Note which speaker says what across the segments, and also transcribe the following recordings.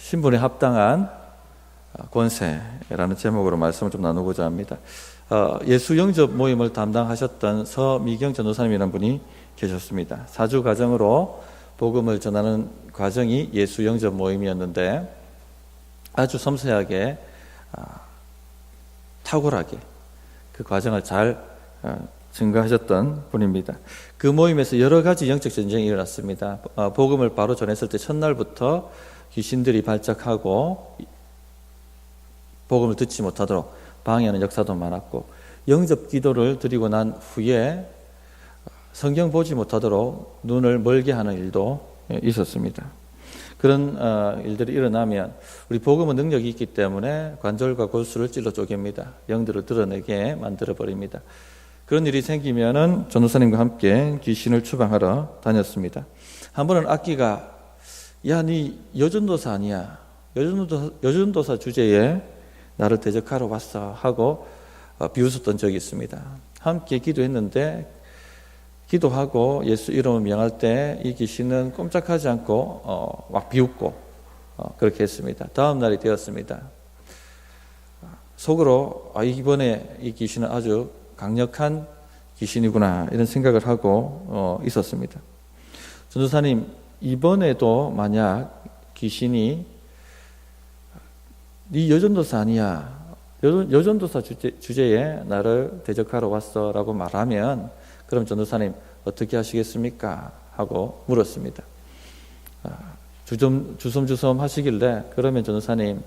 Speaker 1: 신분에 합당한 권세라는 제목으로 말씀을 좀 나누고자 합니다. 예수 영접 모임을 담당하셨던 서미경 전도사님이라는 분이 계셨습니다. 4주 과정으로 복음을 전하는 과정이 예수 영접 모임이었는데 아주 섬세하게 탁월하게 그 과정을 잘 증거하셨던 분입니다. 그 모임에서 여러 가지 영적 전쟁이 일어났습니다. 복음을 바로 전했을 때 첫날부터 귀신들이 발작하고 복음을 듣지 못하도록 방해하는 역사도 많았고, 영접 기도를 드리고 난 후에 성경 보지 못하도록 눈을 멀게 하는 일도 있었습니다. 그런 일들이 일어나면 우리 복음은 능력이 있기 때문에 관절과 골수를 찔러 쪼갭니다. 영들을 드러내게 만들어버립니다. 그런 일이 생기면은 전도사님과 함께 귀신을 추방하러 다녔습니다. 한 번은 악기가 야, 니 여전도사 아니야? 여전도사 주제에 나를 대적하러 왔어 하고 비웃었던 적이 있습니다. 함께 기도했는데 기도하고 예수 이름을 명할 때 이 귀신은 꼼짝하지 않고 막 비웃고 그렇게 했습니다. 다음 날이 되었습니다. 속으로 이번에 이 귀신은 아주 강력한 귀신이구나 이런 생각을 하고 있었습니다. 전도사님, 이번에도 만약 귀신이 네 여전도사 아니야, 여전도사 주제에 나를 대적하러 왔어 라고 말하면 그럼 전도사님 어떻게 하시겠습니까? 하고 물었습니다. 주섬주섬 하시길래 그러면 전도사님,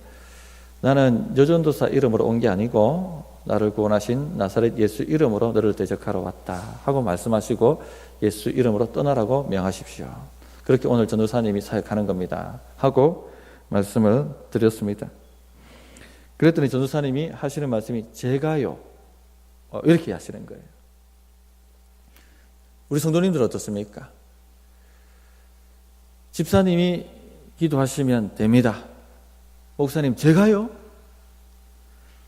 Speaker 1: 나는 여전도사 이름으로 온 게 아니고 나를 구원하신 나사렛 예수 이름으로 너를 대적하러 왔다 하고 말씀하시고 예수 이름으로 떠나라고 명하십시오. 그렇게 오늘 전도사님이 사역하는 겁니다 하고 말씀을 드렸습니다. 그랬더니 전도사님이 하시는 말씀이 제가요 이렇게 하시는 거예요. 우리 성도님들 어떻습니까? 집사님이 기도하시면 됩니다. 목사님, 제가요?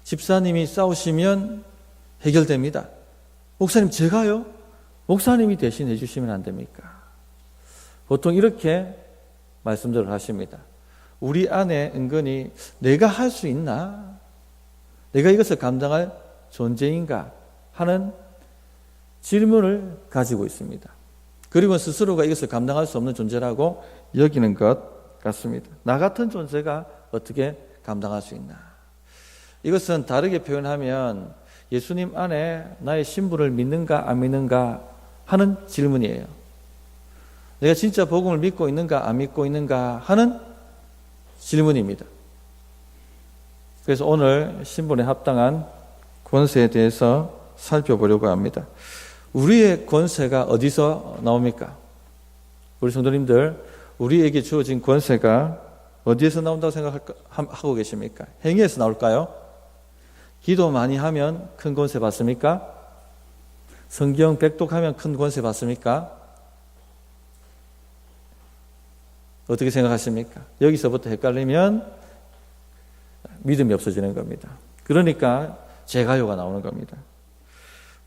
Speaker 1: 집사님이 싸우시면 해결됩니다. 목사님, 제가요? 목사님이 대신 해주시면 안 됩니까? 보통 이렇게 말씀들을 하십니다. 우리 안에 은근히 내가 할 수 있나? 내가 이것을 감당할 존재인가? 하는 질문을 가지고 있습니다. 그리고 스스로가 이것을 감당할 수 없는 존재라고 여기는 것 같습니다. 나 같은 존재가 어떻게 감당할 수 있나? 이것은 다르게 표현하면 예수님 안에 나의 신분을 믿는가 안 믿는가 하는 질문이에요. 내가 진짜 복음을 믿고 있는가 안 믿고 있는가 하는 질문입니다. 그래서 오늘 신분에 합당한 권세에 대해서 살펴보려고 합니다. 우리의 권세가 어디서 나옵니까? 우리 성도님들, 우리에게 주어진 권세가 어디에서 나온다고 생각하고 계십니까? 행위에서 나올까요? 기도 많이 하면 큰 권세 받습니까? 성경 백독하면 큰 권세 받습니까? 어떻게 생각하십니까? 여기서부터 헷갈리면 믿음이 없어지는 겁니다. 그러니까 제가요가 나오는 겁니다.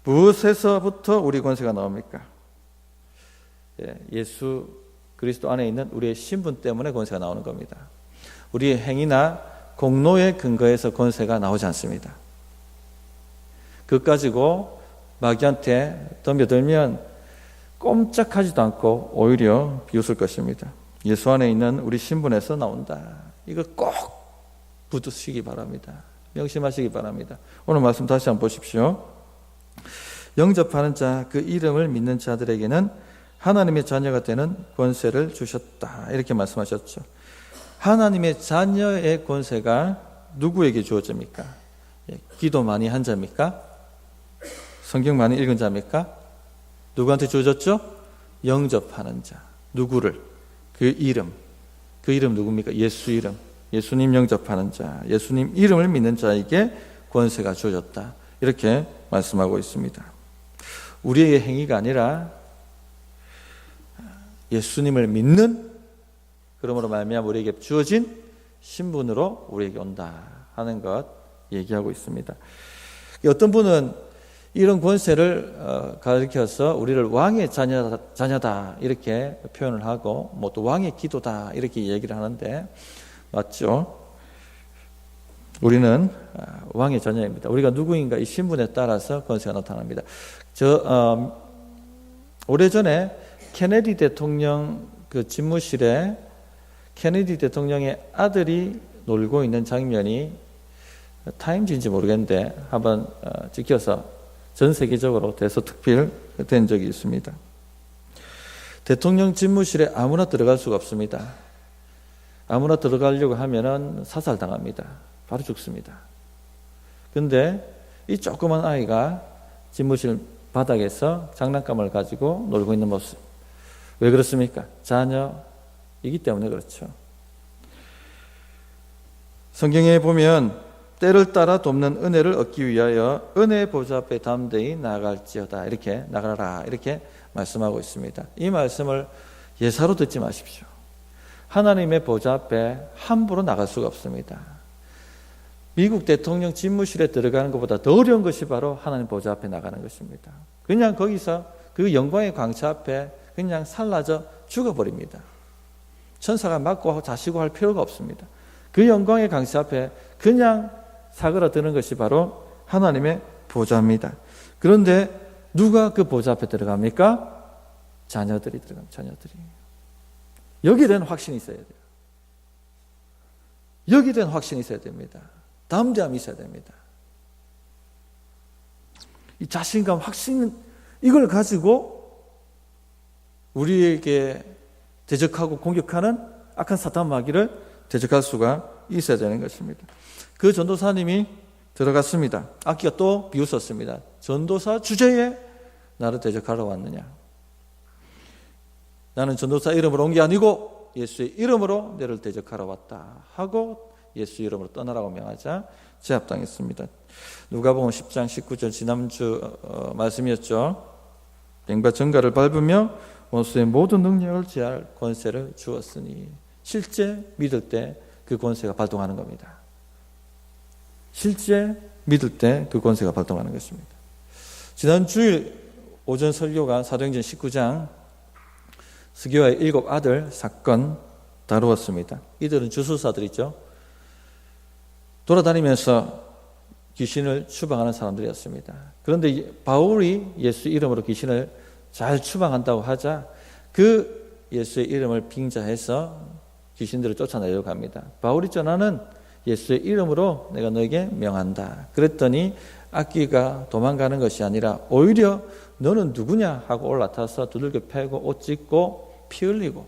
Speaker 1: 무엇에서부터 우리 권세가 나옵니까? 예수 그리스도 안에 있는 우리의 신분 때문에 권세가 나오는 겁니다. 우리의 행위나 공로의 근거에서 권세가 나오지 않습니다. 그것 가지고 마귀한테 덤벼들면 꼼짝하지도 않고 오히려 비웃을 것입니다. 예수 안에 있는 우리 신분에서 나온다. 이거 꼭 붙으시기 바랍니다. 명심하시기 바랍니다. 오늘 말씀 다시 한번 보십시오. 영접하는 자, 그 이름을 믿는 자들에게는 하나님의 자녀가 되는 권세를 주셨다. 이렇게 말씀하셨죠. 하나님의 자녀의 권세가 누구에게 주어집니까? 기도 많이 한 자입니까? 성경 많이 읽은 자입니까? 누구한테 주어졌죠? 영접하는 자. 누구를? 그 이름 누굽니까? 예수 이름. 예수님 영접하는 자, 예수님 이름을 믿는 자에게 권세가 주어졌다. 이렇게 말씀하고 있습니다. 우리의 행위가 아니라 예수님을 믿는, 그러므로 말미암아 우리에게 주어진 신분으로 우리에게 온다 하는 것 얘기하고 있습니다. 어떤 분은 이런 권세를 가리켜서 우리를 왕의 자녀다 이렇게 표현을 하고 또 왕의 기도다 이렇게 얘기를 하는데, 맞죠? 우리는 왕의 자녀입니다. 우리가 누구인가 이 신분에 따라서 권세가 나타납니다. 오래전에 케네디 대통령 그 집무실에 케네디 대통령의 아들이 놀고 있는 장면이 타임즈인지 모르겠는데 한번 찍혀서 전 세계적으로 대서특필된 적이 있습니다. 대통령 집무실에 아무나 들어갈 수가 없습니다. 아무나 들어가려고 하면은 사살당합니다. 바로 죽습니다. 근데 이 조그만 아이가 집무실 바닥에서 장난감을 가지고 놀고 있는 모습. 왜 그렇습니까? 자녀이기 때문에 그렇죠. 성경에 보면 때를 따라 돕는 은혜를 얻기 위하여 은혜의 보좌 앞에 담대히 나아갈지어다. 이렇게 나가라. 이렇게 말씀하고 있습니다. 이 말씀을 예사로 듣지 마십시오. 하나님의 보좌 앞에 함부로 나갈 수가 없습니다. 미국 대통령 집무실에 들어가는 것보다 더 어려운 것이 바로 하나님 보좌 앞에 나가는 것입니다. 그냥 거기서 그 영광의 광채 앞에 그냥 살라져 죽어버립니다. 천사가 맞고 자시고 할 필요가 없습니다. 그 영광의 광채 앞에 그냥 사그라드는 것이 바로 하나님의 보좌입니다. 그런데 누가 그 보좌 앞에 들어갑니까? 자녀들이 들어갑니다. 자녀들이. 여기에 대한 확신이 있어야 돼요. 여기에 대한 확신이 있어야 됩니다. 담대함이 있어야 됩니다. 이 자신감, 확신, 이걸 가지고 우리에게 대적하고 공격하는 악한 사탄 마귀를 대적할 수가 있어야 되는 것입니다. 그 전도사님이 들어갔습니다. 악기가 또 비웃었습니다. 전도사 주제에 나를 대적하러 왔느냐? 나는 전도사 이름으로 온 게 아니고 예수의 이름으로 너를 대적하러 왔다 하고 예수 이름으로 떠나라고 명하자 제압당했습니다. 누가복음 10장 19절 지난주 말씀이었죠. 뱀과 정갈을 밟으며 원수의 모든 능력을 제할 권세를 주었으니 실제 믿을 때 그 권세가 발동하는 겁니다. 실제 믿을 때 그 권세가 발동하는 것입니다. 지난 주일 오전 설교가 사도행전 19장 스기와의 7 아들 사건 다루었습니다. 이들은 주술사들이죠. 돌아다니면서 귀신을 추방하는 사람들이었습니다. 그런데 바울이 예수 이름으로 귀신을 잘 추방한다고 하자 그 예수의 이름을 빙자해서 귀신들을 쫓아내려고 합니다. 바울이 전하는 예수의 이름으로 내가 너에게 명한다. 그랬더니 악귀가 도망가는 것이 아니라 오히려 너는 누구냐 하고 올라타서 두들겨 패고 옷 찢고 피 흘리고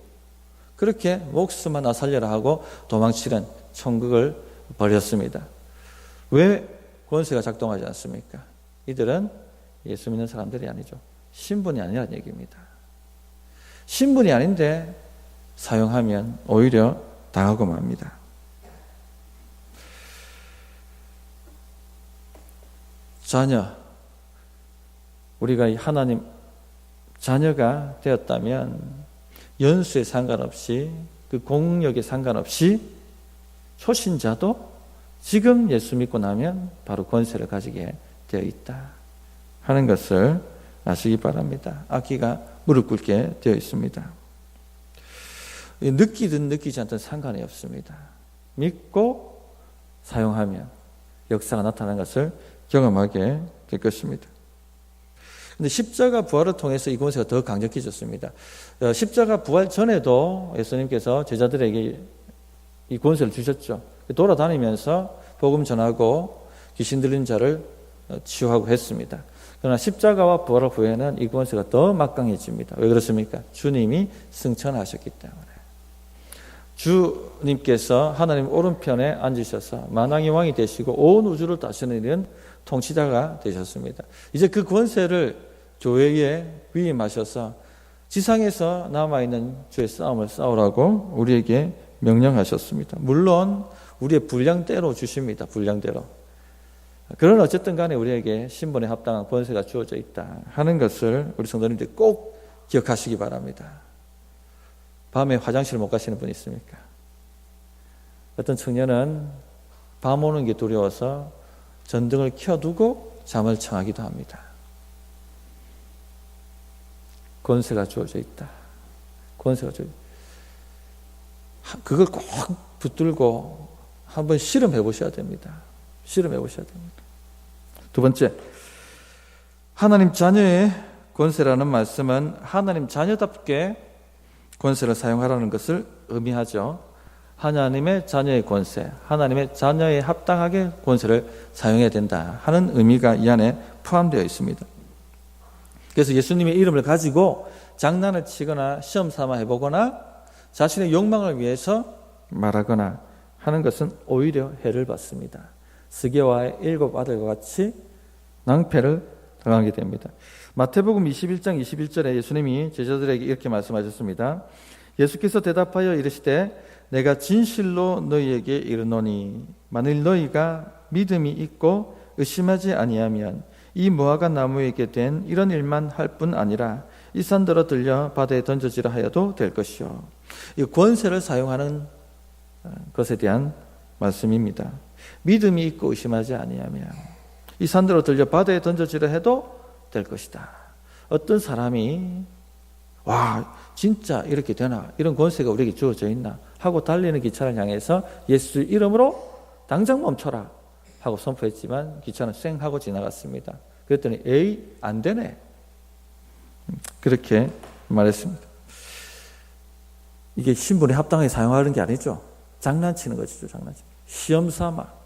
Speaker 1: 그렇게 목숨 하나 살려라 하고 도망치는 천극을 벌였습니다. 왜 권세가 작동하지 않습니까? 이들은 예수 믿는 사람들이 아니죠. 신분이 아니라는 얘기입니다. 신분이 아닌데 사용하면 오히려 당하고 맙니다. 자녀, 우리가 하나님 자녀가 되었다면 연수에 상관없이 그 공력에 상관없이 초신자도 지금 예수 믿고 나면 바로 권세를 가지게 되어 있다 하는 것을 아시기 바랍니다. 악기가 무릎 꿇게 되어 있습니다. 느끼든 느끼지 않든 상관이 없습니다. 믿고 사용하면 역사가 나타나는 것을 경험하게 될 것입니다. 그런데 십자가 부활을 통해서 이 권세가 더 강력해졌습니다. 십자가 부활 전에도 예수님께서 제자들에게 이 권세를 주셨죠. 돌아다니면서 복음 전하고 귀신 들린 자를 치유하고 했습니다. 그러나 십자가와 부활 후에는 이 권세가 더 막강해집니다. 왜 그렇습니까? 주님이 승천하셨기 때문에. 주님께서 하나님 오른편에 앉으셔서 만왕의 왕이 되시고 온 우주를 다스리는 통치자가 되셨습니다. 이제 그 권세를 교회에 위임하셔서 지상에서 남아있는 주의 싸움을 싸우라고 우리에게 명령하셨습니다. 물론 우리의 분량대로 주십니다. 분량대로. 그러나 어쨌든 간에 우리에게 신분에 합당한 권세가 주어져 있다 하는 것을 우리 성도님들 꼭 기억하시기 바랍니다. 밤에 화장실 못 가시는 분 있습니까? 어떤 청년은 밤 오는 게 두려워서 전등을 켜두고 잠을 청하기도 합니다. 권세가 주어져 있다. 권세가 주어져 있다. 그걸 꼭 붙들고 한번 실험해 보셔야 됩니다. 실험해 보셔야 됩니다. 두 번째, 하나님 자녀의 권세라는 말씀은 하나님 자녀답게 권세를 사용하라는 것을 의미하죠. 하나님의 자녀의 권세, 하나님의 자녀에 합당하게 권세를 사용해야 된다 하는 의미가 이 안에 포함되어 있습니다. 그래서 예수님의 이름을 가지고 장난을 치거나 시험 삼아 해보거나 자신의 욕망을 위해서 말하거나 하는 것은 오히려 해를 받습니다. 스게와의 7 아들과 같이 낭패를 당하게 됩니다. 마태복음 21장 21절에 예수님이 제자들에게 이렇게 말씀하셨습니다. 예수께서 대답하여 이르시되 내가 진실로 너희에게 이르노니 만일 너희가 믿음이 있고 의심하지 아니하면 이 무화과 나무에게 된 이런 일만 할 뿐 아니라 이 산더러 들려 바다에 던져지라 하여도 될 것이요. 이 권세를 사용하는 것에 대한 말씀입니다. 믿음이 있고 의심하지 아니하면 이 산더러 들려 바다에 던져지라 해도 될 것이다. 어떤 사람이 와 진짜 이렇게 되나, 이런 권세가 우리에게 주어져 있나 하고 달리는 기차를 향해서 예수 이름으로 당장 멈춰라 하고 선포했지만 기차는 쌩 하고 지나갔습니다. 그랬더니 에이 안 되네 그렇게 말했습니다. 이게 신분에 합당하게 사용하는 게 아니죠. 장난치는 것이죠. 장난치. 시험 삼아.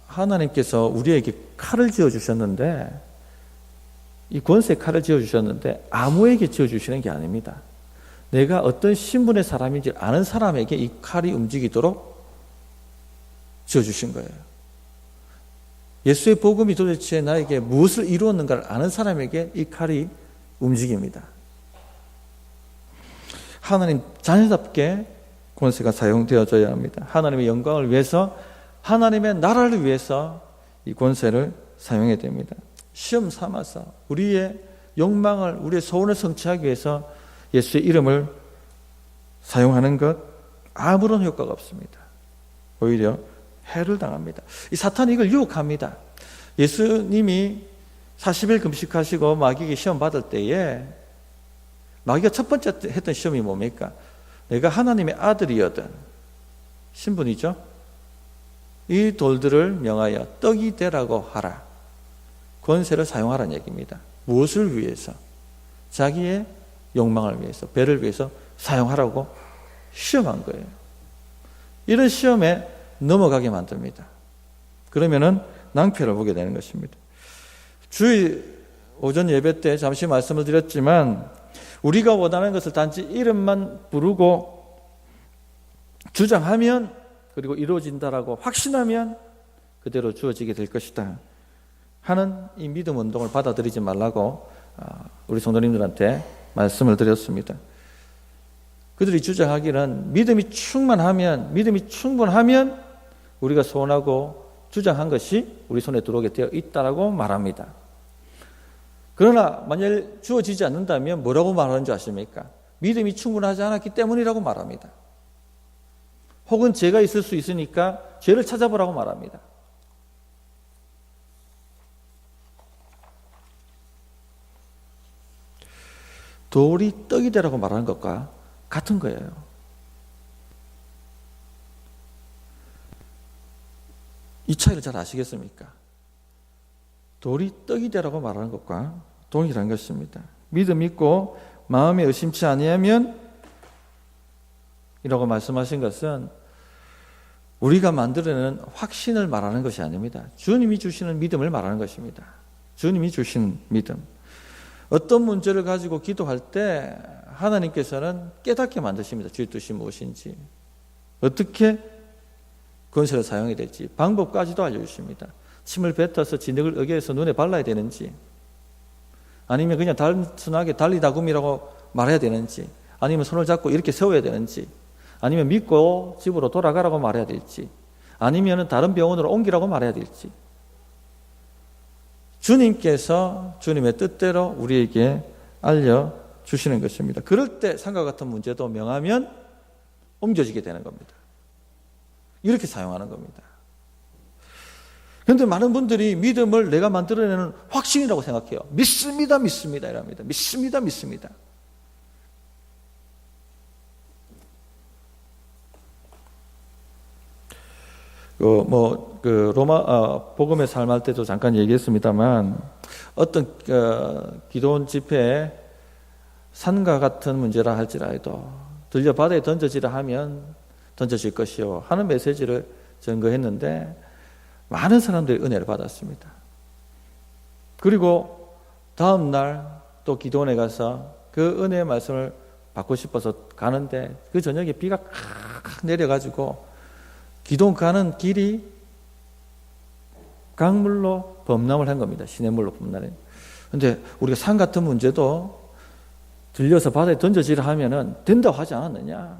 Speaker 1: 하나님께서 우리에게 칼을 지어주셨는데, 이 권세 칼을 지어주셨는데 아무에게 지어주시는 게 아닙니다. 내가 어떤 신분의 사람인지 아는 사람에게 이 칼이 움직이도록 지어주신 거예요. 예수의 복음이 도대체 나에게 무엇을 이루었는가를 아는 사람에게 이 칼이 움직입니다. 하나님 자녀답게 권세가 사용되어져야 합니다. 하나님의 영광을 위해서, 하나님의 나라를 위해서 이 권세를 사용해야 됩니다. 시험 삼아서 우리의 욕망을, 우리의 소원을 성취하기 위해서 예수의 이름을 사용하는 것 아무런 효과가 없습니다. 오히려 해를 당합니다. 이 사탄이 이걸 유혹합니다. 예수님이 40일 금식하시고 마귀에게 시험 받을 때에 마귀가 첫 번째 했던 시험이 뭡니까? 내가 하나님의 아들이거든. 신분이죠. 이 돌들을 명하여 떡이 되라고 하라. 권세를 사용하라는 얘기입니다. 무엇을 위해서? 자기의 욕망을 위해서, 배를 위해서 사용하라고 시험한 거예요. 이런 시험에 넘어가게 만듭니다. 그러면은 낭패를 보게 되는 것입니다. 주일 오전 예배 때 잠시 말씀을 드렸지만 우리가 원하는 것을 단지 이름만 부르고 주장하면, 그리고 이루어진다라고 확신하면 그대로 주어지게 될 것이다 하는 이 믿음 운동을 받아들이지 말라고 우리 성도님들한테 말씀을 드렸습니다. 그들이 주장하기는 믿음이 충만하면, 믿음이 충분하면 우리가 소원하고 주장한 것이 우리 손에 들어오게 되어 있다라고 말합니다. 그러나 만약 주어지지 않는다면 뭐라고 말하는 줄 아십니까? 믿음이 충분하지 않았기 때문이라고 말합니다. 혹은 죄가 있을 수 있으니까 죄를 찾아보라고 말합니다. 돌이 떡이 되라고 말하는 것과 같은 거예요. 이 차이를 잘 아시겠습니까? 돌이 떡이 되라고 말하는 것과 동일한 것입니다. 믿음 있고 마음에 의심치 아니하면 이라고 말씀하신 것은 우리가 만들어내는 확신을 말하는 것이 아닙니다. 주님이 주시는 믿음을 말하는 것입니다. 주님이 주시는 믿음. 어떤 문제를 가지고 기도할 때 하나님께서는 깨닫게 만드십니다. 주의 뜻이 무엇인지, 어떻게 권세를 사용해야 될지 방법까지도 알려주십니다. 침을 뱉어서 진흙을 어겨서 눈에 발라야 되는지, 아니면 그냥 단순하게 달리다굼이라고 말해야 되는지, 아니면 손을 잡고 이렇게 세워야 되는지, 아니면 믿고 집으로 돌아가라고 말해야 될지, 아니면 다른 병원으로 옮기라고 말해야 될지, 주님께서 주님의 뜻대로 우리에게 알려주시는 것입니다. 그럴 때 상과 같은 문제도 명하면 옮겨지게 되는 겁니다. 이렇게 사용하는 겁니다. 그런데 많은 분들이 믿음을 내가 만들어내는 확신이라고 생각해요. 믿습니다, 믿습니다 이랍니다. 믿습니다, 믿습니다. 복음의 삶 할 때도 잠깐 얘기했습니다만 어떤 기도원 집회에 산과 같은 문제라 할지라도 들려 바다에 던져지라 하면 던져질 것이요 하는 메시지를 전거했는데 많은 사람들이 은혜를 받았습니다. 그리고 다음 날 또 기도원에 가서 그 은혜의 말씀을 받고 싶어서 가는데 그 저녁에 비가 칵 내려가지고 기도원 가는 길이 강물로 범람을 한 겁니다. 시냇물로 범람해. 근데 우리가 산 같은 문제도 들려서 바다에 던져지라 하면은 된다고 하지 않았느냐.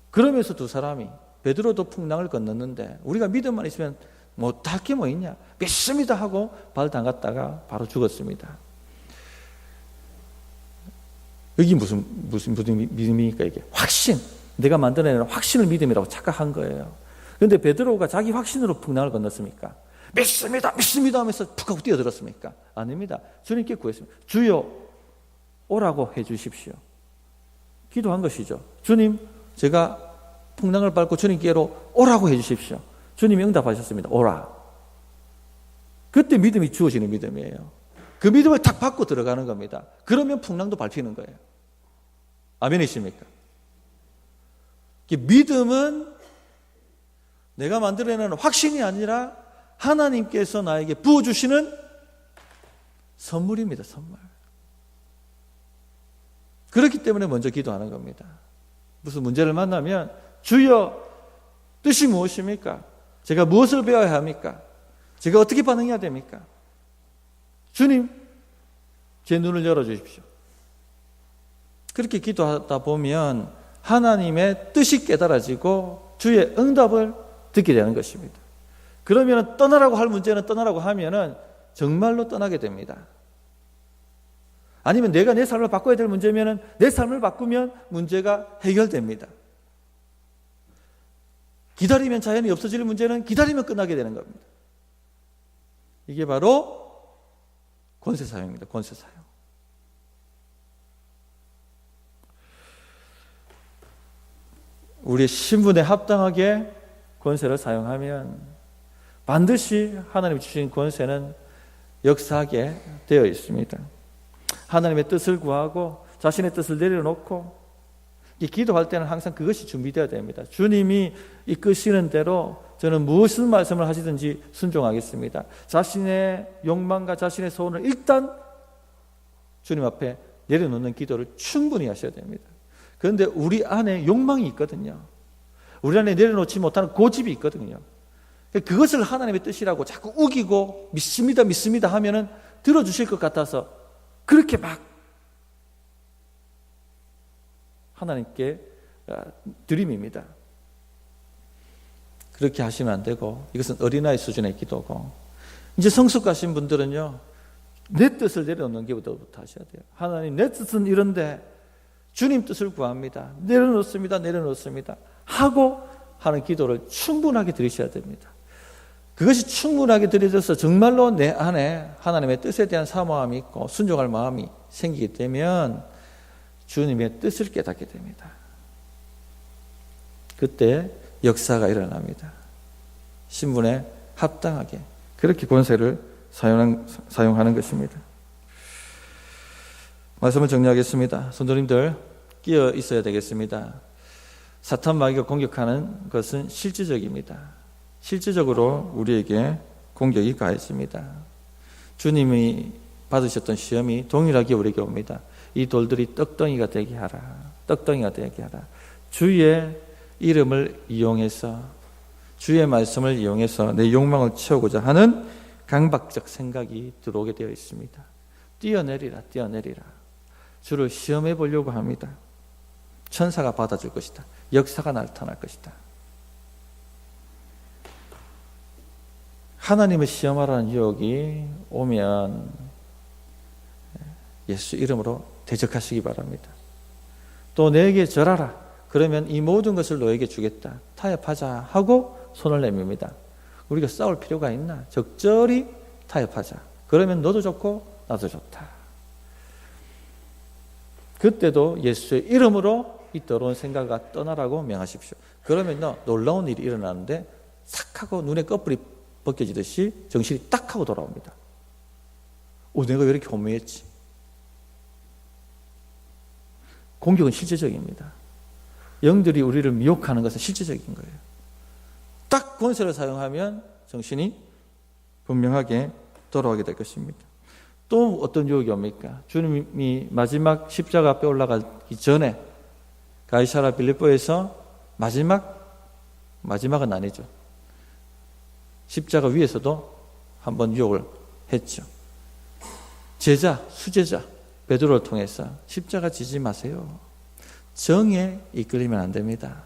Speaker 1: 그러면서 두 사람이 베드로도 풍랑을 건넜는데 우리가 믿음만 있으면 못할 게 뭐 있냐. 믿습니다 하고 발 담갔다가 바로 죽었습니다. 여기 무슨 믿음입니까 이게? 확신. 내가 만들어내는 확신을 믿음이라고 착각한 거예요. 그런데 베드로가 자기 확신으로 풍랑을 건넜습니까? 믿습니다 하면서 푹 하고 뛰어들었습니까? 아닙니다. 주님께 구했습니다. 주여 오라고 해 주십시오. 기도한 것이죠. 주님, 제가 풍랑을 밟고 주님께로 오라고 해 주십시오. 주님이 응답하셨습니다. 오라. 그때 믿음이 주어지는 믿음이에요. 그 믿음을 탁 받고 들어가는 겁니다. 그러면 풍랑도 밟히는 거예요. 아멘이십니까? 믿음은 내가 만들어내는 확신이 아니라 하나님께서 나에게 부어주시는 선물입니다. 선물. 그렇기 때문에 먼저 기도하는 겁니다. 무슨 문제를 만나면 주여 뜻이 무엇입니까? 제가 무엇을 배워야 합니까? 제가 어떻게 반응해야 됩니까? 주님, 제 눈을 열어주십시오. 그렇게 기도하다 보면 하나님의 뜻이 깨달아지고 주의 응답을 듣게 되는 것입니다. 그러면 떠나라고 할 문제는 떠나라고 하면은 정말로 떠나게 됩니다. 아니면 내가 내 삶을 바꿔야 될 문제면은 내 삶을 바꾸면 문제가 해결됩니다. 기다리면 자연히 없어질 문제는 기다리면 끝나게 되는 겁니다. 이게 바로 권세사용입니다. 권세사용. 우리의 신분에 합당하게 권세를 사용하면 반드시 하나님이 주신 권세는 역사하게 되어 있습니다. 하나님의 뜻을 구하고 자신의 뜻을 내려놓고 기도할 때는 항상 그것이 준비되어야 됩니다. 주님이 이끄시는 대로 저는 무슨 말씀을 하시든지 순종하겠습니다. 자신의 욕망과 자신의 소원을 일단 주님 앞에 내려놓는 기도를 충분히 하셔야 됩니다. 그런데 우리 안에 욕망이 있거든요. 우리 안에 내려놓지 못하는 고집이 있거든요. 그것을 하나님의 뜻이라고 자꾸 우기고 믿습니다 하면은 들어주실 것 같아서 그렇게 막 하나님께 드림입니다. 그렇게 하시면 안 되고 이것은 어린아이 수준의 기도고 이제 성숙하신 분들은요 내 뜻을 내려놓는 것부터 하셔야 돼요. 하나님 내 뜻은 이런데 주님 뜻을 구합니다. 내려놓습니다 하고 하는 기도를 충분하게 드리셔야 됩니다. 그것이 충분하게 드려져서 정말로 내 안에 하나님의 뜻에 대한 사모함이 있고 순종할 마음이 생기게 되면 주님의 뜻을 깨닫게 됩니다. 그때 역사가 일어납니다. 신분에 합당하게 그렇게 권세를 사용하는 것입니다. 말씀을 정리하겠습니다. 성도님들 끼어 있어야 되겠습니다. 사탄 마귀가 공격하는 것은 실질적입니다. 실질적으로 우리에게 공격이 가해집니다. 주님이 받으셨던 시험이 동일하게 우리에게 옵니다. 이 돌들이 떡덩이가 되게 하라. 떡덩이가 되게 하라. 주의 이름을 이용해서 주의 말씀을 이용해서 내 욕망을 채우고자 하는 강박적 생각이 들어오게 되어 있습니다. 뛰어내리라. 주를 시험해 보려고 합니다. 천사가 받아줄 것이다. 역사가 나타날 것이다. 하나님을 시험하라는 유혹이 오면 예수 이름으로 대적하시기 바랍니다. 또 내게 절하라. 그러면 이 모든 것을 너에게 주겠다. 타협하자 하고 손을 내밉니다. 우리가 싸울 필요가 있나? 적절히 타협하자. 그러면 너도 좋고 나도 좋다. 그때도 예수의 이름으로 이 더러운 생각과 떠나라고 명하십시오. 그러면 놀라운 일이 일어나는데 싹 하고 눈에 꺼풀이 벗겨지듯이 정신이 딱 하고 돌아옵니다. 내가 왜 이렇게 혼미했지? 공격은 실제적입니다. 영들이 우리를 미혹하는 것은 실제적인 거예요. 딱 권세를 사용하면 정신이 분명하게 돌아오게 될 것입니다. 또 어떤 유혹이 옵니까? 주님이 마지막 십자가 앞에 올라가기 전에 가이사라 빌립보에서 마지막은 아니죠. 십자가 위에서도 한번 유혹을 했죠. 수제자 베드로를 통해서 십자가 지지 마세요. 정에 이끌리면 안 됩니다.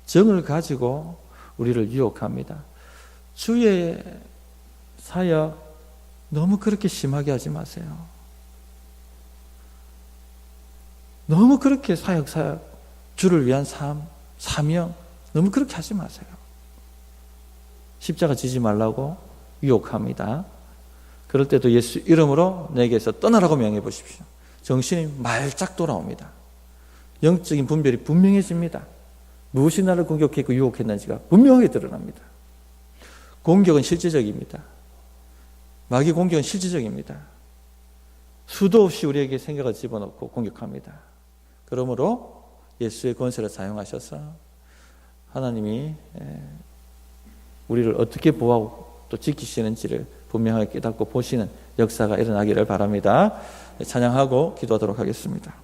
Speaker 1: 정을 가지고 우리를 유혹합니다. 주의 사역 너무 그렇게 심하게 하지 마세요. 너무 그렇게 사역, 주를 위한 삶, 사명 너무 그렇게 하지 마세요. 십자가 지지 말라고 유혹합니다. 그럴 때도 예수 이름으로 내게서 떠나라고 명해 보십시오. 정신이 말짝 돌아옵니다. 영적인 분별이 분명해집니다. 무엇이 나를 공격했고 유혹했는지가 분명하게 드러납니다. 공격은 실제적입니다. 마귀 공격은 실제적입니다. 수도 없이 우리에게 생각을 집어넣고 공격합니다. 그러므로 예수의 권세를 사용하셔서 하나님이 우리를 어떻게 보호하고 또 지키시는지를 분명하게 깨닫고 보시는 역사가 일어나기를 바랍니다. 찬양하고 기도하도록 하겠습니다.